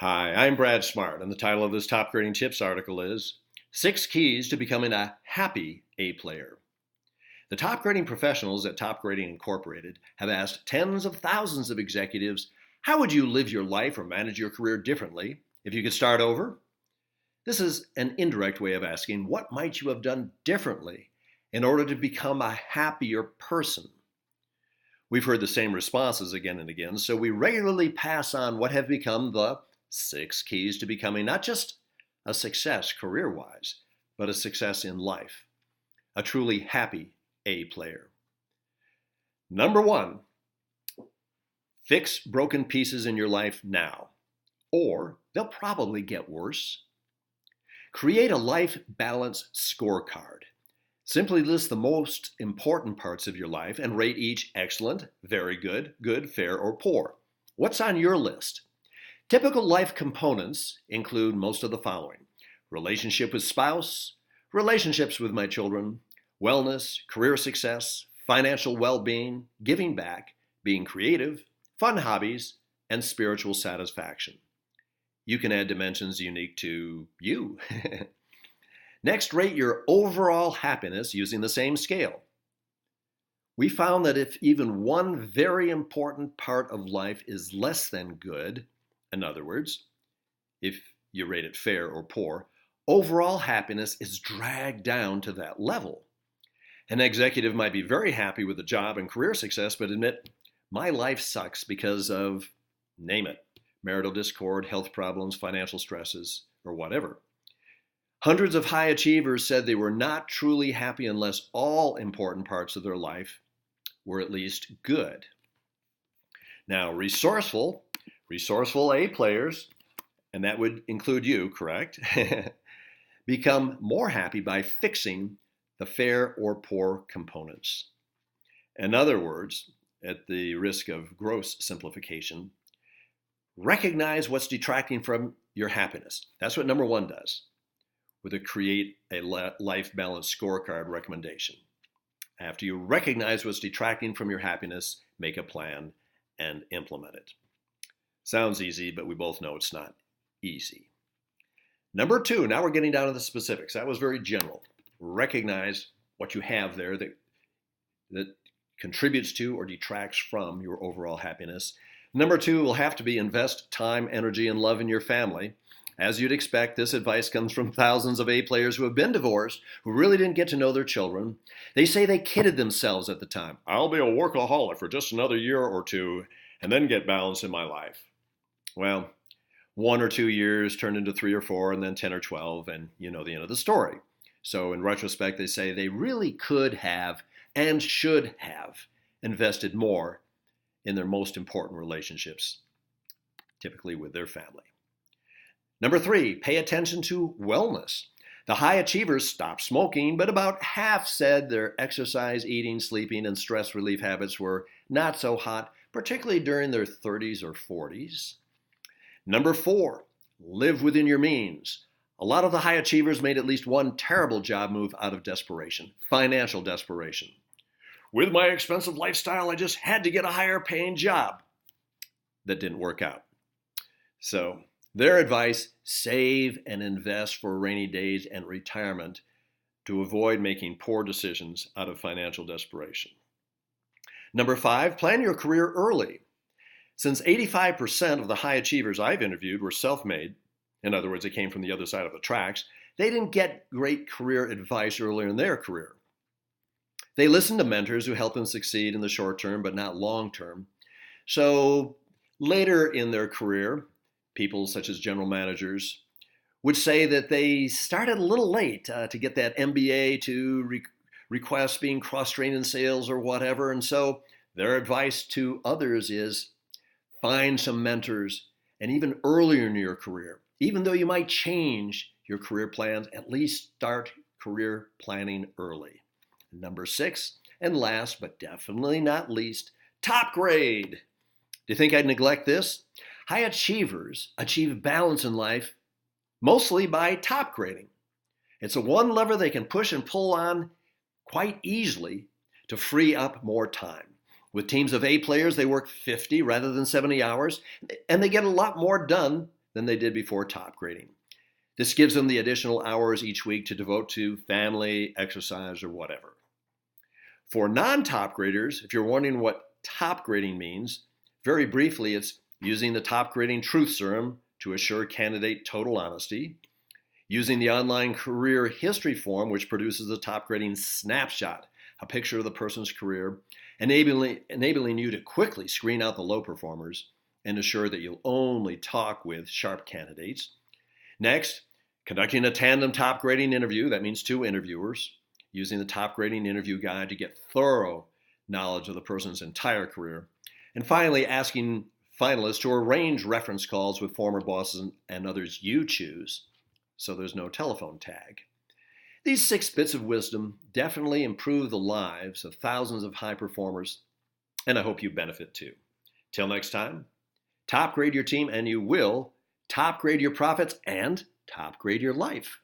Hi, I'm Brad Smart, and the title of this Top Grading Tips article is Six Keys to Becoming a Happy A Player. The top grading professionals at Top Grading Incorporated have asked tens of thousands of executives, how would you live your life or manage your career differently if you could start over? This is an indirect way of asking, what might you have done differently in order to become a happier person? We've heard the same responses again and again, so we regularly pass on what have become the six keys to becoming not just a success career wise, but a success in life, a truly happy A player. Number one, fix broken pieces in your life now, or they'll probably get worse. Create a life balance scorecard. Simply list the most important parts of your life and rate each excellent, very good, good, fair, or poor. What's on your list? Typical life components include most of the following: relationship with spouse, relationships with my children, wellness, career success, financial well-being, giving back, being creative, fun hobbies, and spiritual satisfaction. You can add dimensions unique to you. Next, rate your overall happiness using the same scale. We found that if even one very important part of life is less than good, in other words, if you rate it fair or poor, overall happiness is dragged down to that level. An executive might be very happy with the job and career success, but admit, my life sucks because of, name it, marital discord, health problems, financial stresses, or whatever. Hundreds of high achievers said they were not truly happy unless all important parts of their life were at least good. Now, resourceful A players, and that would include you, correct? Become more happy by fixing the fair or poor components. In other words, at the risk of gross simplification, recognize what's detracting from your happiness. That's what number one does with a create a life balance scorecard recommendation. After you recognize what's detracting from your happiness, make a plan and implement it. Sounds easy, but we both know it's not easy. Number two, now we're getting down to the specifics. That was very general. Recognize what you have there that contributes to or detracts from your overall happiness. Number two will have to be invest time, energy, and love in your family. As you'd expect, this advice comes from thousands of A players who have been divorced, who really didn't get to know their children. They say they kidded themselves at the time. I'll be a workaholic for just another year or two and then get balance in my life. Well, 1 or 2 years turned into 3 or 4 and then 10 or 12, and you know the end of the story. So in retrospect, they say they really could have and should have invested more in their most important relationships, typically with their family. Number three, pay attention to wellness. The high achievers stopped smoking, but about half said their exercise, eating, sleeping, and stress relief habits were not so hot, particularly during their 30s or 40s. Number four, live within your means. A lot of the high achievers made at least one terrible job move out of desperation, financial desperation. With my expensive lifestyle, I just had to get a higher paying job. That didn't work out. So, their advice, save and invest for rainy days and retirement to avoid making poor decisions out of financial desperation. Number five, plan your career early. Since 85% of the high achievers I've interviewed were self-made, in other words, they came from the other side of the tracks, they didn't get great career advice earlier in their career. They listened to mentors who helped them succeed in the short term, but not long term. So later in their career, people such as general managers would say that they started a little late to get that MBA, to request being cross-trained in sales or whatever. And so their advice to others is find some mentors, and even earlier in your career, even though you might change your career plans, at least start career planning early. Number six, and last but definitely not least, top grade. Do you think I'd neglect this? High achievers achieve balance in life mostly by top grading. It's a one lever they can push and pull on quite easily to free up more time. With teams of A players, they work 50 rather than 70 hours, and they get a lot more done than they did before top grading. This gives them the additional hours each week to devote to family, exercise, or whatever. For non-top graders, if you're wondering what top grading means, very briefly, it's using the top grading truth serum to assure candidate total honesty, using the online career history form, which produces a top grading snapshot, a picture of the person's career, enabling you to quickly screen out the low performers and assure that you'll only talk with sharp candidates. Next, conducting a tandem top grading interview, that means 2 interviewers, using the top grading interview guide to get thorough knowledge of the person's entire career. And finally, asking finalists to arrange reference calls with former bosses and others you choose, so there's no telephone tag. These 6 bits of wisdom definitely improve the lives of thousands of high performers, and I hope you benefit too. Till next time, top grade your team and you will top grade your profits and top grade your life.